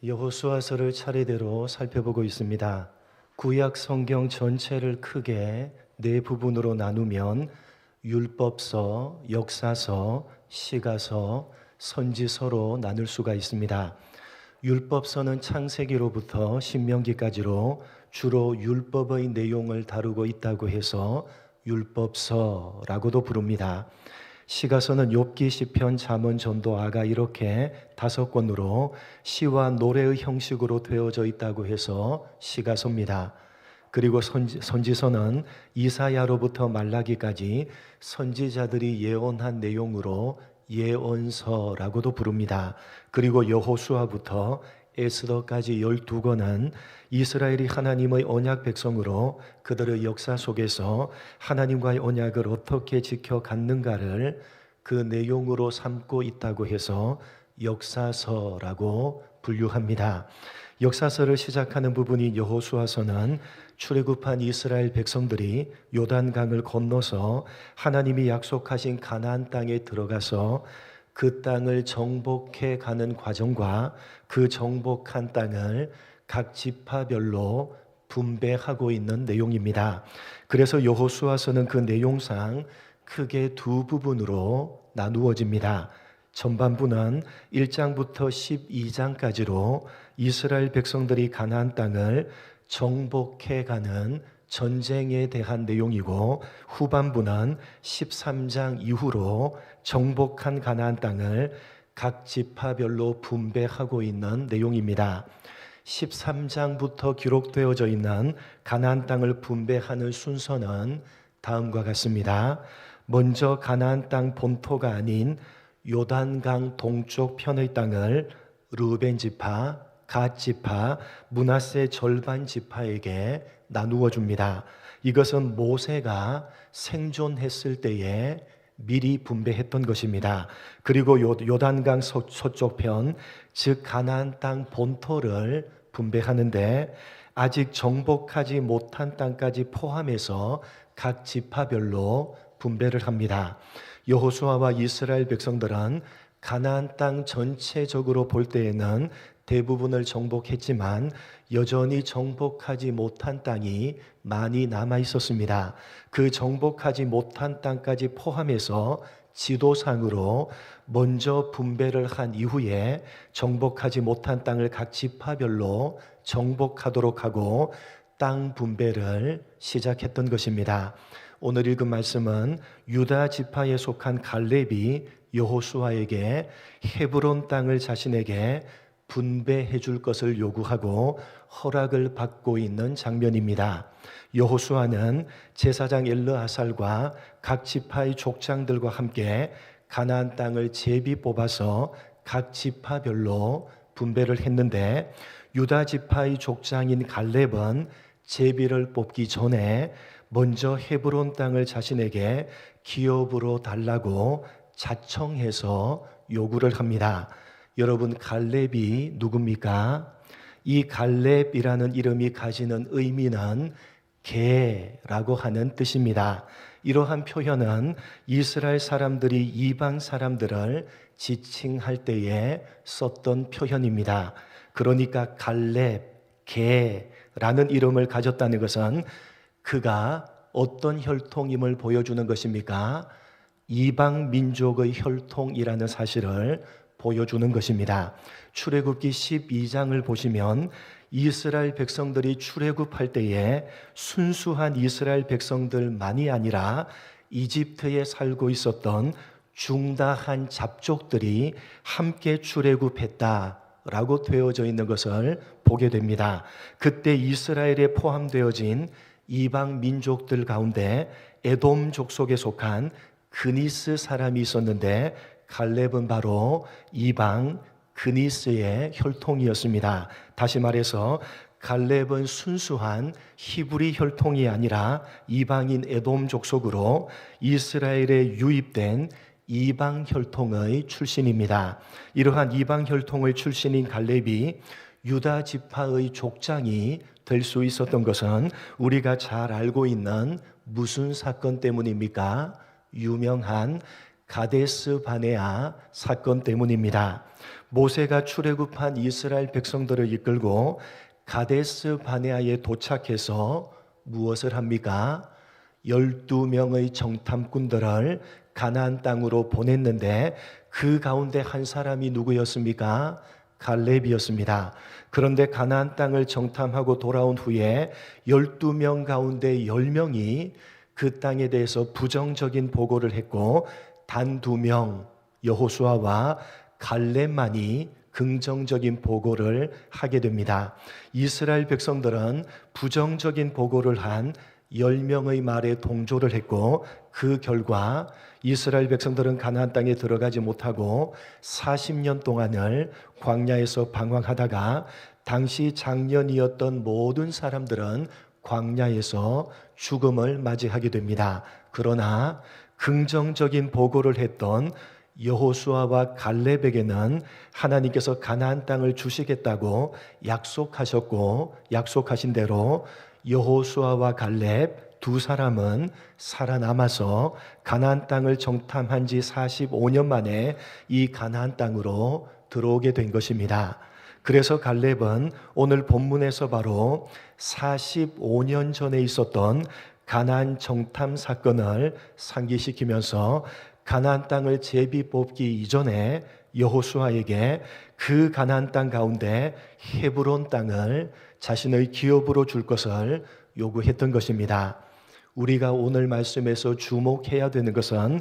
여호수아서를 차례대로 살펴보고 있습니다. 구약 성경 전체를 크게 네 부분으로 나누면 율법서, 역사서, 시가서, 선지서로 나눌 수가 있습니다. 율법서는 창세기로부터 신명기까지로 주로 율법의 내용을 다루고 있다고 해서 율법서라고도 부릅니다. 시가서는 욥기, 시편, 잠언, 전도, 아가 이렇게 5권으로 시와 노래의 형식으로 되어져 있다고 해서 시가서입니다. 그리고 선지서는 이사야로부터 말라기까지 선지자들이 예언한 내용으로 예언서라고도 부릅니다. 그리고 여호수아부터 에스더까지 12권은 이스라엘이 하나님의 언약 백성으로 그들의 역사 속에서 하나님과의 언약을 어떻게 지켜갔는가를 그 내용으로 삼고 있다고 해서 역사서라고 분류합니다. 역사서를 시작하는 부분이 여호수아서는 출애굽한 이스라엘 백성들이 요단강을 건너서 하나님이 약속하신 가나안 땅에 들어가서 그 땅을 정복해 가는 과정과 그 정복한 땅을 각 지파별로 분배하고 있는 내용입니다. 그래서 여호수아서는 그 내용상 크게 두 부분으로 나누어집니다. 전반부는 1장부터 12장까지로 이스라엘 백성들이 가나안 땅을 정복해 가는 전쟁에 대한 내용이고, 후반부는 13장 이후로 정복한 가나안 땅을 각 지파별로 분배하고 있는 내용입니다. 13장부터 기록되어져 있는 가나안 땅을 분배하는 순서는 다음과 같습니다. 먼저 가나안 땅 본토가 아닌 요단강 동쪽 편의 땅을 르우벤 지파, 갓 지파, 므낫세 절반 지파에게 나누어 줍니다. 이것은 모세가 생존했을 때에 미리 분배했던 것입니다. 그리고 요단강 서쪽 편, 즉 가나안 땅 본토를 분배하는데 아직 정복하지 못한 땅까지 포함해서 각 지파별로 분배를 합니다. 여호수아와 이스라엘 백성들은 가나안 땅 전체적으로 볼 때에는 대부분을 정복했지만 여전히 정복하지 못한 땅이 많이 남아 있었습니다. 그 정복하지 못한 땅까지 포함해서 지도상으로 먼저 분배를 한 이후에 정복하지 못한 땅을 각 지파별로 정복하도록 하고 땅 분배를 시작했던 것입니다. 오늘 읽은 말씀은 유다 지파에 속한 갈렙이 여호수아에게 헤브론 땅을 자신에게 분배해 줄 것을 요구하고 허락을 받고 있는 장면입니다. 여호수아는 제사장 엘르아살과 각 지파의 족장들과 함께 가나안 땅을 제비 뽑아서 각 지파별로 분배를 했는데, 유다 지파의 족장인 갈렙은 제비를 뽑기 전에 먼저 헤브론 땅을 자신에게 기업으로 달라고 자청해서 요구를 합니다. 여러분, 갈렙이 누굽니까? 이 갈렙이라는 이름이 가지는 의미는 개라고 하는 뜻입니다. 이러한 표현은 이스라엘 사람들이 이방 사람들을 지칭할 때에 썼던 표현입니다. 그러니까 갈렙, 개라는 이름을 가졌다는 것은 그가 어떤 혈통임을 보여주는 것입니까? 이방 민족의 혈통이라는 사실을 보여주는 것입니다. 출애굽기 12장을 보시면 이스라엘 백성들이 출애굽할 때에 순수한 이스라엘 백성들만이 아니라 이집트에 살고 있었던 중다한 잡족들이 함께 출애굽했다라고 되어져 있는 것을 보게 됩니다. 그때 이스라엘에 포함되어진 이방 민족들 가운데 에돔 족속에 속한 그니스 사람이 있었는데, 갈렙은 바로 이방 그니스의 혈통이었습니다. 다시 말해서 갈렙은 순수한 히브리 혈통이 아니라 이방인 에돔 족속으로 이스라엘에 유입된 이방 혈통의 출신입니다. 이러한 이방 혈통의 출신인 갈렙이 유다 지파의 족장이 될 수 있었던 것은 우리가 잘 알고 있는 무슨 사건 때문입니까? 유명한 가데스 바네아 사건 때문입니다. 모세가 출애굽한 이스라엘 백성들을 이끌고 가데스 바네아에 도착해서 무엇을 합니까? 12명의 정탐꾼들을 가나안 땅으로 보냈는데 그 가운데 한 사람이 누구였습니까? 갈렙이었습니다. 그런데 가나안 땅을 정탐하고 돌아온 후에 12명 가운데 10명이 그 땅에 대해서 부정적인 보고를 했고 단 2명 여호수아와 갈렙만이 긍정적인 보고를 하게 됩니다. 이스라엘 백성들은 부정적인 보고를 한 10명의 말에 동조를 했고 그 결과 이스라엘 백성들은 가나안 땅에 들어가지 못하고 40년 동안을 광야에서 방황하다가 당시 장년이었던 모든 사람들은 광야에서 죽음을 맞이하게 됩니다. 그러나 긍정적인 보고를 했던 여호수아와 갈렙에게는 하나님께서 가나안 땅을 주시겠다고 약속하셨고 약속하신 대로 여호수아와 갈렙 두 사람은 살아남아서 가나안 땅을 정탐한 지 45년 만에 이 가나안 땅으로 들어오게 된 것입니다. 그래서 갈렙은 오늘 본문에서 바로 45년 전에 있었던 가나안 정탐 사건을 상기시키면서 가나안 땅을 제비 뽑기 이전에 여호수아에게 그 가나안 땅 가운데 헤브론 땅을 자신의 기업으로 줄 것을 요구했던 것입니다. 우리가 오늘 말씀에서 주목해야 되는 것은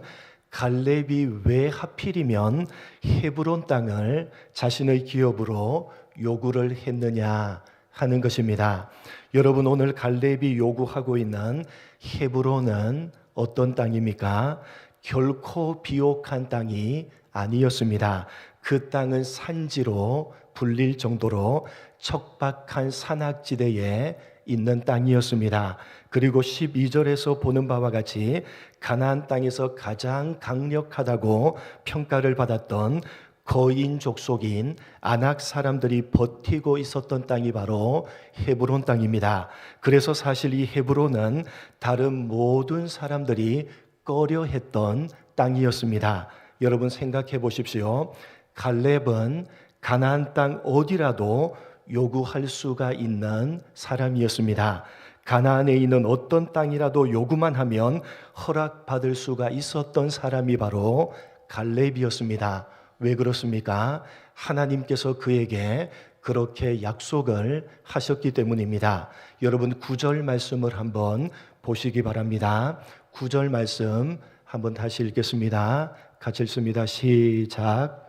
갈렙이 왜 하필이면 헤브론 땅을 자신의 기업으로 요구를 했느냐 하는 것입니다. 여러분, 오늘 갈렙이 요구하고 있는 헤브론은 어떤 땅입니까? 결코 비옥한 땅이 아니었습니다. 그 땅은 산지로 불릴 정도로 척박한 산악지대에 있는 땅이었습니다. 그리고 12절에서 보는 바와 같이 가나안 땅에서 가장 강력하다고 평가를 받았던 거인 족속인 아낙 사람들이 버티고 있었던 땅이 바로 헤브론 땅입니다. 그래서 사실 이 헤브론은 다른 모든 사람들이 꺼려했던 땅이었습니다. 여러분 생각해 보십시오. 갈렙은 가나안 땅 어디라도 요구할 수가 있는 사람이었습니다. 가나안에 있는 어떤 땅이라도 요구만 하면 허락받을 수가 있었던 사람이 바로 갈렙이었습니다. 왜 그렇습니까? 하나님께서 그에게 그렇게 약속을 하셨기 때문입니다. 여러분 9절 말씀을 한번 보시기 바랍니다. 9절 말씀 한번 다시 읽겠습니다. 같이 읽습니다. 시작.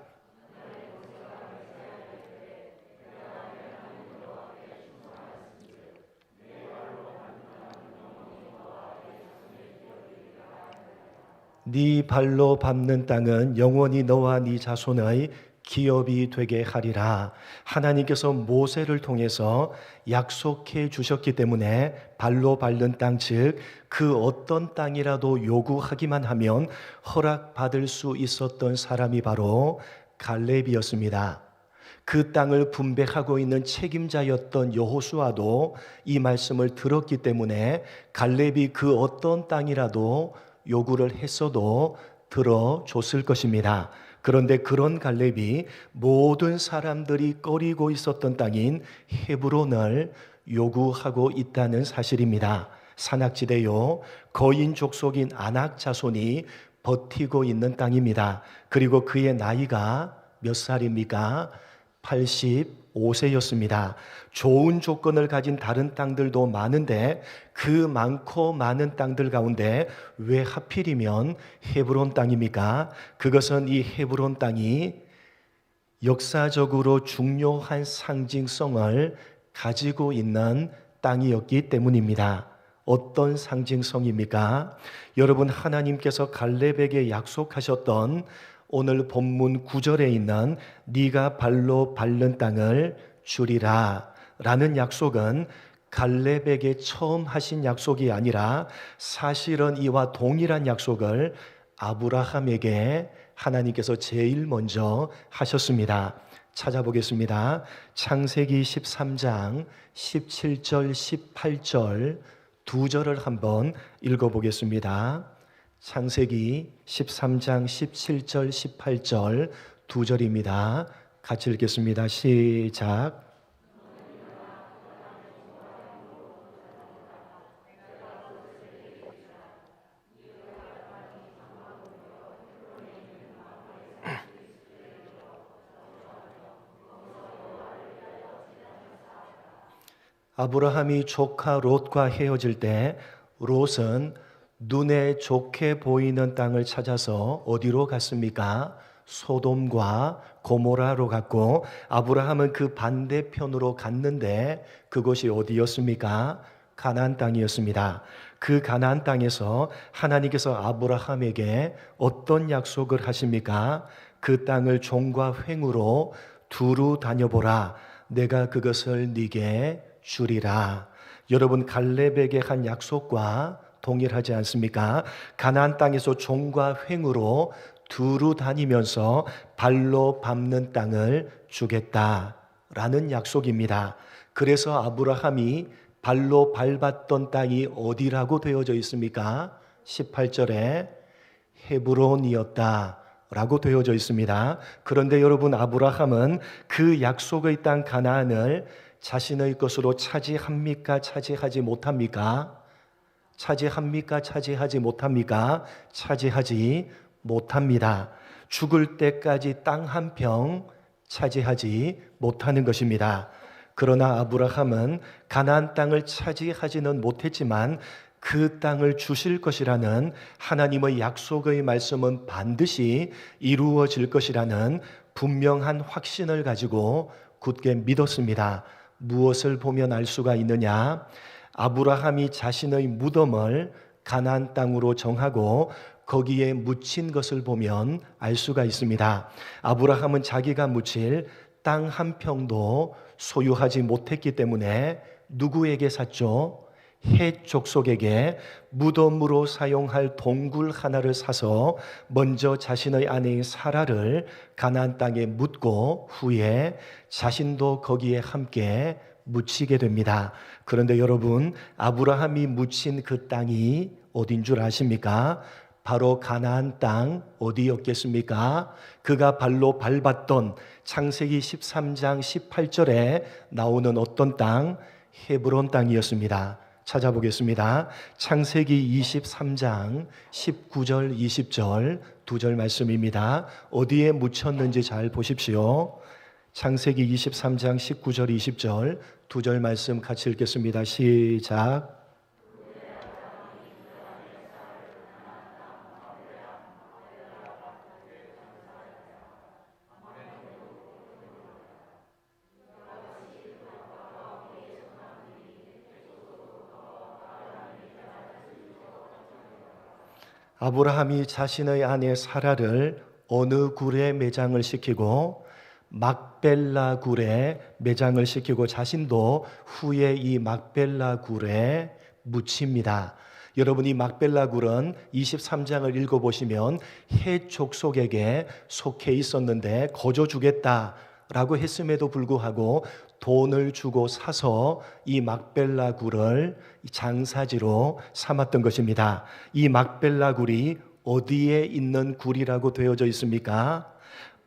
네 발로 밟는 땅은 영원히 너와 네 자손의 기업이 되게 하리라. 하나님께서 모세를 통해서 약속해 주셨기 때문에 발로 밟는 땅, 즉 그 어떤 땅이라도 요구하기만 하면 허락받을 수 있었던 사람이 바로 갈렙이었습니다. 그 땅을 분배하고 있는 책임자였던 여호수아도 이 말씀을 들었기 때문에 갈렙이 그 어떤 땅이라도 요구를 했어도 들어줬을 것입니다. 그런데 그런 갈렙이 모든 사람들이 꺼리고 있었던 땅인 헤브론을 요구하고 있다는 사실입니다. 산악지대요, 거인 족속인 아낙 자손이 버티고 있는 땅입니다. 그리고 그의 나이가 몇 살입니까? 85세였습니다. 좋은 조건을 가진 다른 땅들도 많은데 그 많고 많은 땅들 가운데 왜 하필이면 헤브론 땅입니까? 그것은 이 헤브론 땅이 역사적으로 중요한 상징성을 가지고 있는 땅이었기 때문입니다. 어떤 상징성입니까? 여러분, 하나님께서 갈렙에게 약속하셨던 오늘 본문 9절에 있는 네가 발로 밟는 땅을 주리라 라는 약속은 갈렙에게 처음 하신 약속이 아니라 사실은 이와 동일한 약속을 아브라함에게 하나님께서 제일 먼저 하셨습니다. 찾아보겠습니다. 창세기 13장 17절 18절 두 절을 한번 읽어보겠습니다. 창세기 13장 17절 18절 두 절입니다. 같이 읽겠습니다. 시작. 아브라함이 조카 롯과 헤어질 때 롯은 눈에 좋게 보이는 땅을 찾아서 어디로 갔습니까? 소돔과 고모라로 갔고, 아브라함은 그 반대편으로 갔는데 그곳이 어디였습니까? 가나안 땅이었습니다. 그 가나안 땅에서 하나님께서 아브라함에게 어떤 약속을 하십니까? 그 땅을 종과 횡으로 두루 다녀보라. 내가 그것을 네게 주리라. 여러분, 갈렙에게 한 약속과 동일하지 않습니까? 가나안 땅에서 종과 횡으로 두루 다니면서 발로 밟는 땅을 주겠다라는 약속입니다. 그래서 아브라함이 발로 밟았던 땅이 어디라고 되어져 있습니까? 18절에 헤브론이었다 라고 되어져 있습니다. 그런데 여러분, 아브라함은 그 약속의 땅 가나안을 자신의 것으로 차지합니까? 차지하지 못합니까? 차지합니까? 차지하지 못합니까? 차지하지 못합니다. 죽을 때까지 땅 한 평 차지하지 못하는 것입니다. 그러나 아브라함은 가나안 땅을 차지하지는 못했지만 그 땅을 주실 것이라는 하나님의 약속의 말씀은 반드시 이루어질 것이라는 분명한 확신을 가지고 굳게 믿었습니다. 무엇을 보면 알 수가 있느냐? 아브라함이 자신의 무덤을 가나안 땅으로 정하고 거기에 묻힌 것을 보면 알 수가 있습니다. 아브라함은 자기가 묻힐 땅 한 평도 소유하지 못했기 때문에 누구에게 샀죠? 헷 족속에게 무덤으로 사용할 동굴 하나를 사서 먼저 자신의 아내인 사라를 가나안 땅에 묻고 후에 자신도 거기에 함께 묻히게 됩니다. 그런데 여러분, 아브라함이 묻힌 그 땅이 어딘 줄 아십니까? 바로 가나안 땅 어디였겠습니까? 그가 발로 밟았던 창세기 13장 18절에 나오는 어떤 땅? 헤브론 땅이었습니다. 찾아보겠습니다. 창세기 23장 19절 20절 두 절 말씀입니다. 어디에 묻혔는지 잘 보십시오. 창세기 23장 19절 20절 두 절 말씀 같이 읽겠습니다. 시작. 아브라함이 자신의 아내 사라를 어느 굴에 매장을 시키고 막벨라 굴에 매장을 시키고 자신도 후에 이 막벨라 굴에 묻힙니다. 여러분, 이 막벨라 굴은 23장을 읽어보시면 헷 족속에게 속해 있었는데 거저 주겠다라고 했음에도 불구하고 돈을 주고 사서 이 막벨라 굴을 장사지로 삼았던 것입니다. 이 막벨라 굴이 어디에 있는 굴이라고 되어져 있습니까?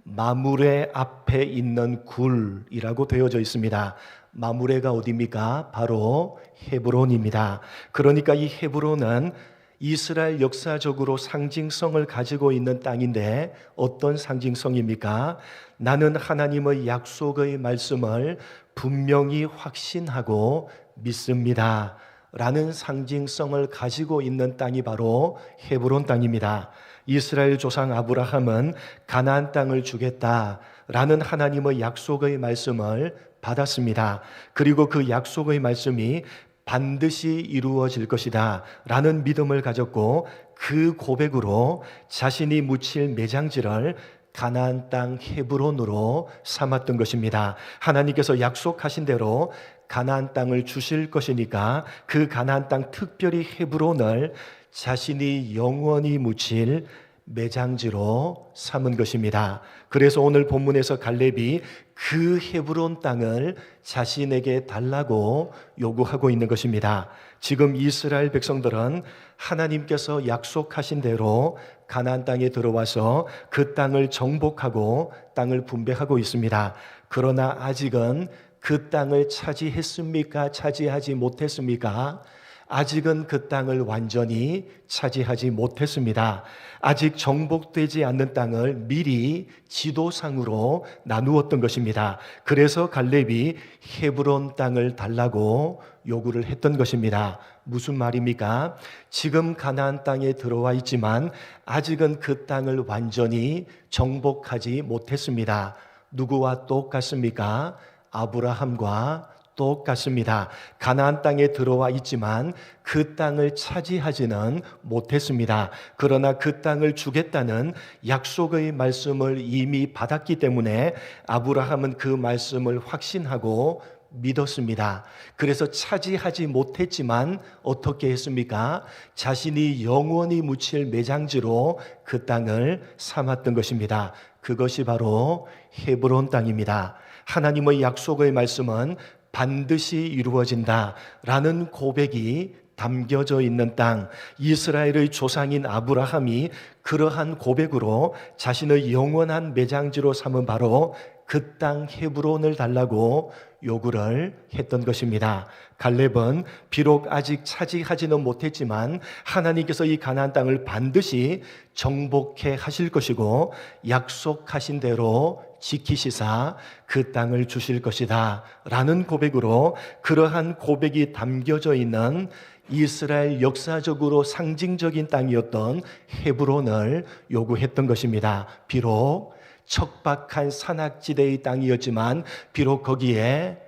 마므레 앞에 있는 굴이라고 되어져 있습니다. 마므레가 어디입니까? 바로 헤브론입니다. 그러니까 이 헤브론은 이스라엘 역사적으로 상징성을 가지고 있는 땅인데 어떤 상징성입니까? 나는 하나님의 약속의 말씀을 분명히 확신하고 믿습니다 라는 상징성을 가지고 있는 땅이 바로 헤브론 땅입니다. 이스라엘 조상 아브라함은 가나안 땅을 주겠다라는 하나님의 약속의 말씀을 받았습니다. 그리고 그 약속의 말씀이 반드시 이루어질 것이다 라는 믿음을 가졌고 그 고백으로 자신이 묻힐 매장지를 가나안 땅 헤브론으로 삼았던 것입니다. 하나님께서 약속하신 대로 가나안 땅을 주실 것이니까 그 가나안 땅, 특별히 헤브론을 자신이 영원히 묻힐 매장지로 삼은 것입니다. 그래서 오늘 본문에서 갈렙이 그 헤브론 땅을 자신에게 달라고 요구하고 있는 것입니다. 지금 이스라엘 백성들은 하나님께서 약속하신 대로 가나안 땅에 들어와서 그 땅을 정복하고 땅을 분배하고 있습니다. 그러나 아직은 그 땅을 차지했습니까? 차지하지 못했습니까? 아직은 그 땅을 완전히 차지하지 못했습니다. 아직 정복되지 않는 땅을 미리 지도상으로 나누었던 것입니다. 그래서 갈렙이 헤브론 땅을 달라고 요구를 했던 것입니다. 무슨 말입니까? 지금 가나안 땅에 들어와 있지만 아직은 그 땅을 완전히 정복하지 못했습니다. 누구와 똑같습니까? 아브라함과 똑같습니다. 가나안 땅에 들어와 있지만 그 땅을 차지하지는 못했습니다. 그러나 그 땅을 주겠다는 약속의 말씀을 이미 받았기 때문에 아브라함은 그 말씀을 확신하고 믿었습니다. 그래서 차지하지 못했지만 어떻게 했습니까? 자신이 영원히 묻힐 매장지로 그 땅을 삼았던 것입니다. 그것이 바로 헤브론 땅입니다. 하나님의 약속의 말씀은 반드시 이루어진다라는 고백이 담겨져 있는 땅, 이스라엘의 조상인 아브라함이 그러한 고백으로 자신의 영원한 매장지로 삼은 바로 그 땅 헤브론을 달라고 요구를 했던 것입니다. 갈렙은 비록 아직 차지하지는 못했지만 하나님께서 이 가나안 땅을 반드시 정복해 하실 것이고 약속하신 대로 지키시사 그 땅을 주실 것이다 라는 고백으로 그러한 고백이 담겨져 있는 이스라엘 역사적으로 상징적인 땅이었던 헤브론을 요구했던 것입니다. 비록 척박한 산악지대의 땅이었지만 비록 거기에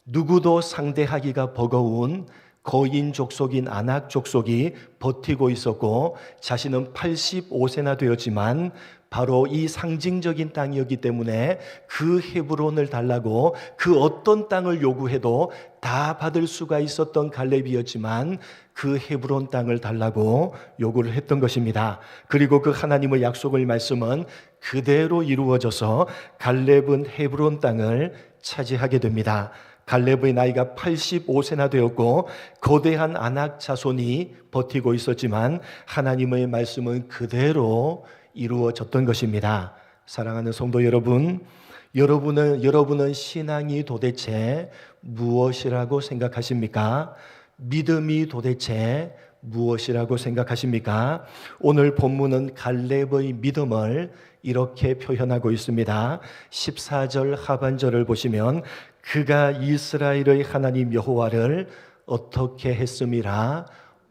누구도 상대하기가 버거운 거인 족속인 아낙 족속이 버티고 있었고 자신은 85세나 되었지만 바로 이 상징적인 땅이었기 때문에 그 헤브론을 달라고 그 어떤 땅을 요구해도 다 받을 수가 있었던 갈렙이었지만 그 헤브론 땅을 달라고 요구를 했던 것입니다. 그리고 그 하나님의 약속의 말씀은 그대로 이루어져서 갈렙은 헤브론 땅을 차지하게 됩니다. 갈렙의 나이가 85세나 되었고 거대한 아낙 자손이 버티고 있었지만 하나님의 말씀은 그대로 이루어졌던 것입니다. 사랑하는 성도 여러분, 여러분은 신앙이 도대체 무엇이라고 생각하십니까? 믿음이 도대체 무엇이라고 생각하십니까? 오늘 본문은 갈렙의 믿음을 이렇게 표현하고 있습니다. 14절 하반절을 보시면 그가 이스라엘의 하나님 여호와를 어떻게 했음이라?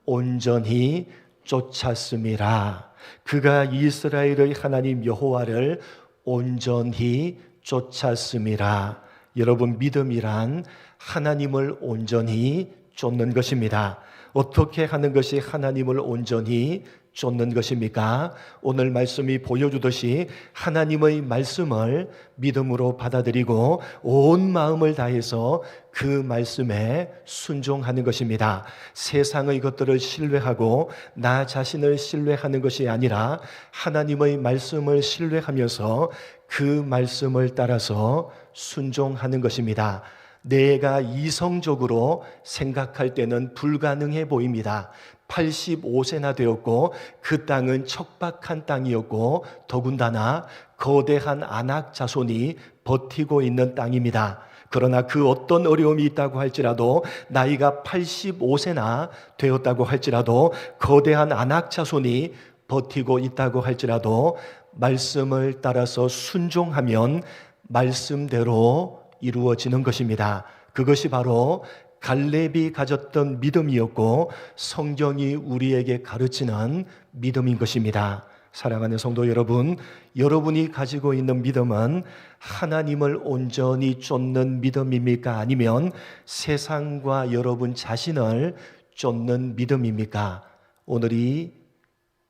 온전히 쫓았음이라. 그가 이스라엘의 하나님 여호와를 온전히 쫓았음이라. 여러분, 믿음이란 하나님을 온전히 쫓는 것입니다. 어떻게 하는 것이 하나님을 온전히 쫓는 것입니까? 오늘 말씀이 보여주듯이 하나님의 말씀을 믿음으로 받아들이고 온 마음을 다해서 그 말씀에 순종하는 것입니다. 세상의 것들을 신뢰하고 나 자신을 신뢰하는 것이 아니라 하나님의 말씀을 신뢰하면서 그 말씀을 따라서 순종하는 것입니다. 내가 이성적으로 생각할 때는 불가능해 보입니다. 85세나 되었고 그 땅은 척박한 땅이었고 더군다나 거대한 아낙 자손이 버티고 있는 땅입니다. 그러나 그 어떤 어려움이 있다고 할지라도 나이가 85세나 되었다고 할지라도 거대한 아낙 자손이 버티고 있다고 할지라도 말씀을 따라서 순종하면 말씀대로 이루어지는 것입니다. 그것이 바로 갈렙이 가졌던 믿음이었고 성경이 우리에게 가르치는 믿음인 것입니다. 사랑하는 성도 여러분, 여러분이 가지고 있는 믿음은 하나님을 온전히 쫓는 믿음입니까? 아니면 세상과 여러분 자신을 쫓는 믿음입니까? 오늘 이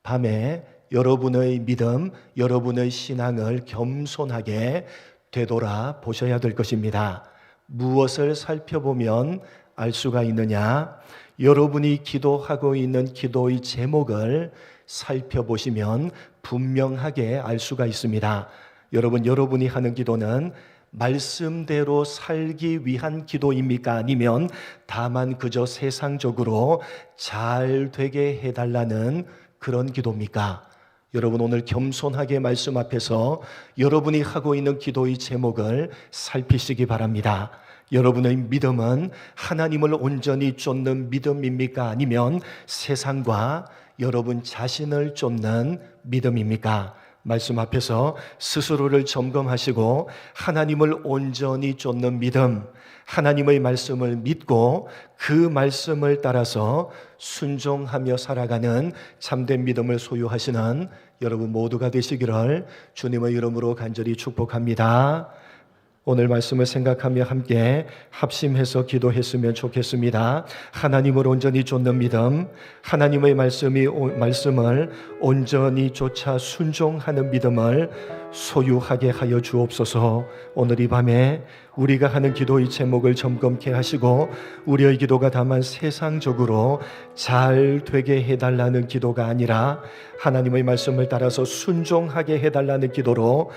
밤에 여러분의 믿음, 여러분의 신앙을 겸손하게 되돌아 보셔야 될 것입니다. 무엇을 살펴보면 알 수가 있느냐? 여러분이 기도하고 있는 기도의 제목을 살펴보시면 분명하게 알 수가 있습니다. 여러분이 하는 기도는 말씀대로 살기 위한 기도입니까? 아니면 다만 그저 세상적으로 잘 되게 해달라는 그런 기도입니까? 여러분, 오늘 겸손하게 말씀 앞에서 여러분이 하고 있는 기도의 제목을 살피시기 바랍니다. 여러분의 믿음은 하나님을 온전히 쫓는 믿음입니까? 아니면 세상과 여러분 자신을 쫓는 믿음입니까? 말씀 앞에서 스스로를 점검하시고 하나님을 온전히 쫓는 믿음, 하나님의 말씀을 믿고 그 말씀을 따라서 순종하며 살아가는 참된 믿음을 소유하시는 여러분 모두가 되시기를 주님의 이름으로 간절히 축복합니다. 오늘 말씀을 생각하며 함께 합심해서 기도했으면 좋겠습니다. 하나님을 온전히 쫓는 믿음, 하나님의 말씀을 온전히 쫓아 순종하는 믿음을 소유하게 하여 주옵소서. 오늘 이 밤에 우리가 하는 기도의 제목을 점검케 하시고 우리의 기도가 다만 세상적으로 잘 되게 해달라는 기도가 아니라 하나님의 말씀을 따라서 순종하게 해달라는 기도로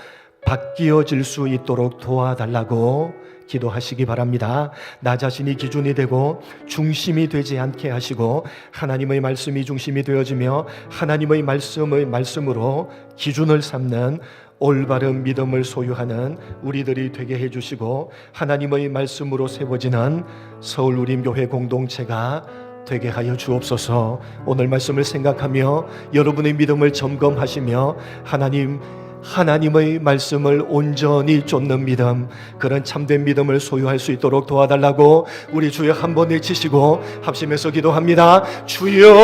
바뀌어질 수 있도록 도와달라고 기도하시기 바랍니다. 나 자신이 기준이 되고 중심이 되지 않게 하시고 하나님의 말씀이 중심이 되어지며 하나님의 말씀으로 기준을 삼는 올바른 믿음을 소유하는 우리들이 되게 해주시고 하나님의 말씀으로 세워지는 서울우림교회 공동체가 되게 하여 주옵소서. 오늘 말씀을 생각하며 여러분의 믿음을 점검하시며 하나님의 말씀을 온전히 쫓는 믿음, 그런 참된 믿음을 소유할 수 있도록 도와달라고 우리 주여 한번 외치시고 합심해서 기도합니다. 주여